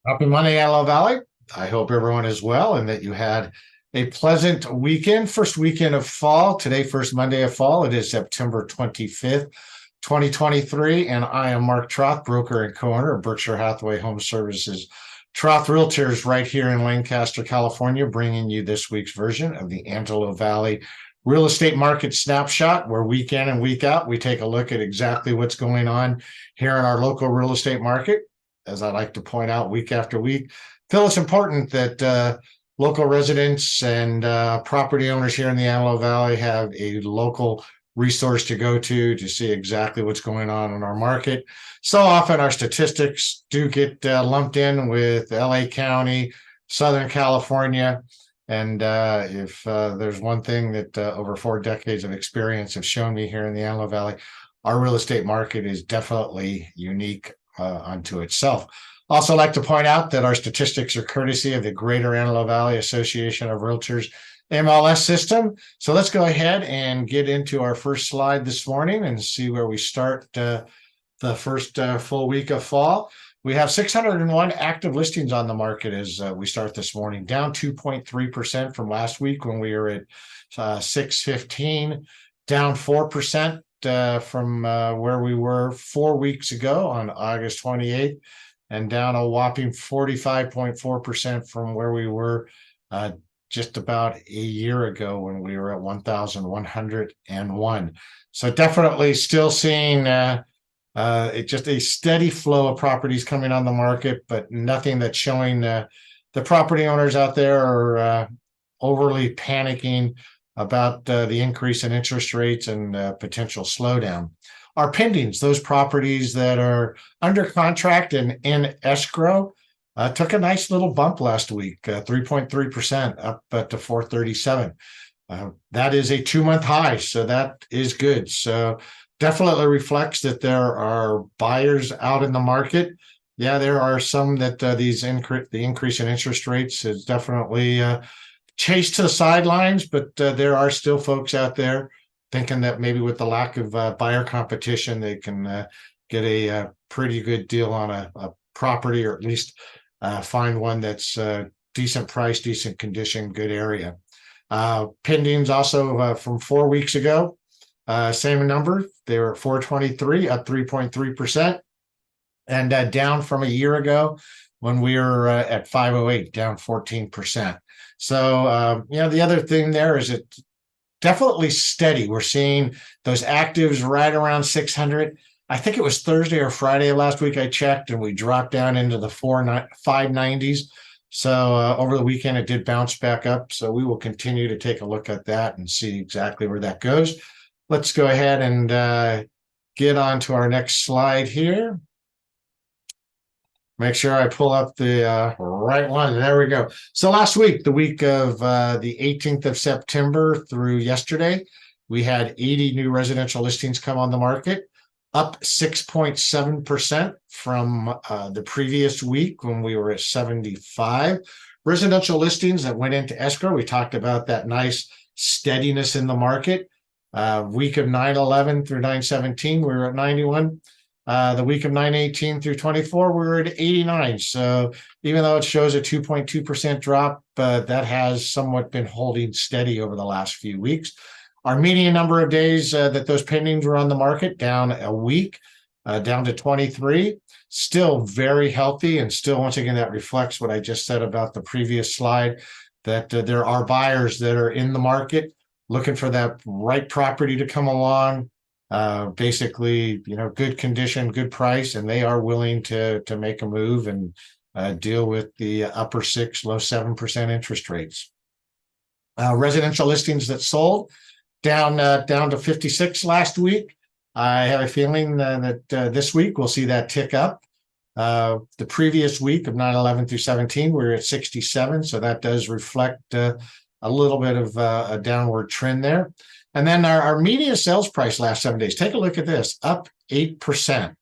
Happy Monday, Antelope Valley. I hope everyone is well and that you had a pleasant weekend. First weekend of fall. Today, first Monday of fall. It is September 25th, 2023. And I am Mark Troth, broker and co-owner of Berkshire Hathaway HomeServices. Troth Realtors right here in Lancaster, California, bringing you this week's version of the Antelope Valley Real Estate Market Snapshot, where week in and week out, we take a look at exactly what's going on here in our local real estate market. As I like to point out week after week, feel it's important that local residents and property owners here in the Antelope Valley have a local resource to go to see exactly what's going on in our market. So often our statistics do get lumped in with LA County, Southern California. And if there's one thing that over 4 decades of experience have shown me here in the Antelope Valley, our real estate market is definitely unique unto itself. Also like to point out that our statistics are courtesy of the Greater Antelope Valley Association of Realtors MLS system. So let's go ahead and get into our first slide this morning and see where we start the first full week of fall. We have 601 active listings on the market as we start this morning, down 2.3% from last week when we were at 615, down 4% from where we were 4 weeks ago on August 28th, and down a whopping 45.4% from where we were just about a year ago when we were at 1,101. So definitely still seeing just a steady flow of properties coming on the market, but nothing that's showing the property owners out there are overly panicking about the increase in interest rates and potential slowdown. Our pendings, those properties that are under contract and in escrow, took a nice little bump last week, 3.3% up to 437. That is a 2-month high, so that is good. So definitely reflects that there are buyers out in the market. Yeah, there are some that the increase in interest rates has definitely chased to the sidelines, but there are still folks out there thinking that maybe with the lack of buyer competition, they can get a pretty good deal on a property, or at least find one that's decent price, decent condition, good area. Pendings also from 4 weeks ago, same number. They were at 423, up 3.3%, and down from a year ago when we were at 508, down 14%. So, the other thing there is it's definitely steady. We're seeing those actives right around 600. I think it was Thursday or Friday of last week I checked, and we dropped down into the 590s. So over the weekend, it did bounce back up. So we will continue to take a look at that and see exactly where that goes. Let's go ahead and get on to our next slide here. Make sure I pull up the right one. There we go. So last week, the week of the 18th of September through yesterday, we had 80 new residential listings come on the market, up 6.7% from the previous week when we were at 75. Residential listings that went into escrow, we talked about that nice steadiness in the market. Week of 9/11 through 9/17, we were at 91. The week of 9/18 through 24, we were at 89. So even though it shows a 2.2% drop, that has somewhat been holding steady over the last few weeks. Our median number of days that those pendings were on the market, down a week, down to 23. Still very healthy, and still, once again, that reflects what I just said about the previous slide, that there are buyers that are in the market looking for that right property to come along. Basically, good condition, good price, and they are willing to make a move and deal with the upper 6, low 7% interest rates. Residential listings that sold down to 56 last week. I have a feeling that this week we'll see that tick up. The previous week of 9/11 through 17, we were at 67, so that does reflect a little bit of a downward trend there. And then our median sales price last 7 days, take a look at this, up 8%.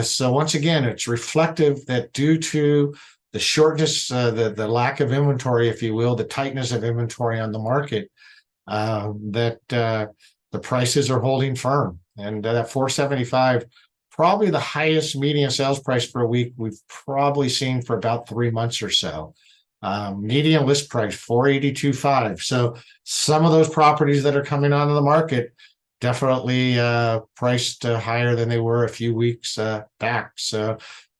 So once again, it's reflective that due to the shortness, the lack of inventory, if you will, the tightness of inventory on the market, that the prices are holding firm. And that 475 probably the highest median sales price for a week we've probably seen for about 3 months or so. Median list price 482.5. So some of those properties that are coming onto the market definitely priced higher than they were a few weeks back. So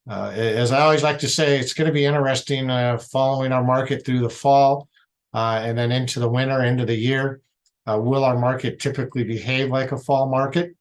as I always like to say, it's going to be interesting following our market through the fall and then into the winter, into the year. Will our market typically behave like a fall market?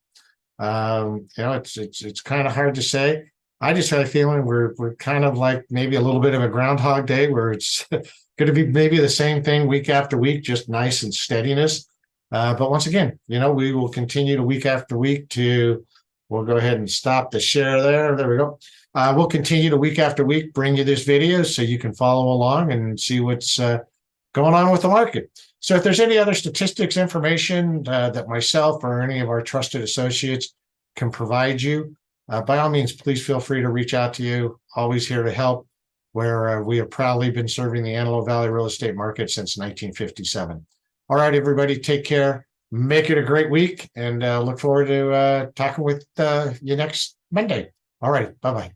It's kind of hard to say. I just had a feeling we're kind of like maybe a little bit of a Groundhog Day, where it's going to be maybe the same thing week after week, just nice and steadiness. But once again, we will continue to week after week we'll go ahead and stop the share there. There we go. We'll continue to week after week, bring you this video so you can follow along and see what's going on with the market. So if there's any other statistics, information that myself or any of our trusted associates can provide you, by all means, please feel free to reach out to you. Always here to help, where we have proudly been serving the Antelope Valley real estate market since 1957. All right, everybody, take care. Make it a great week, and look forward to talking with you next Monday. All right, bye-bye.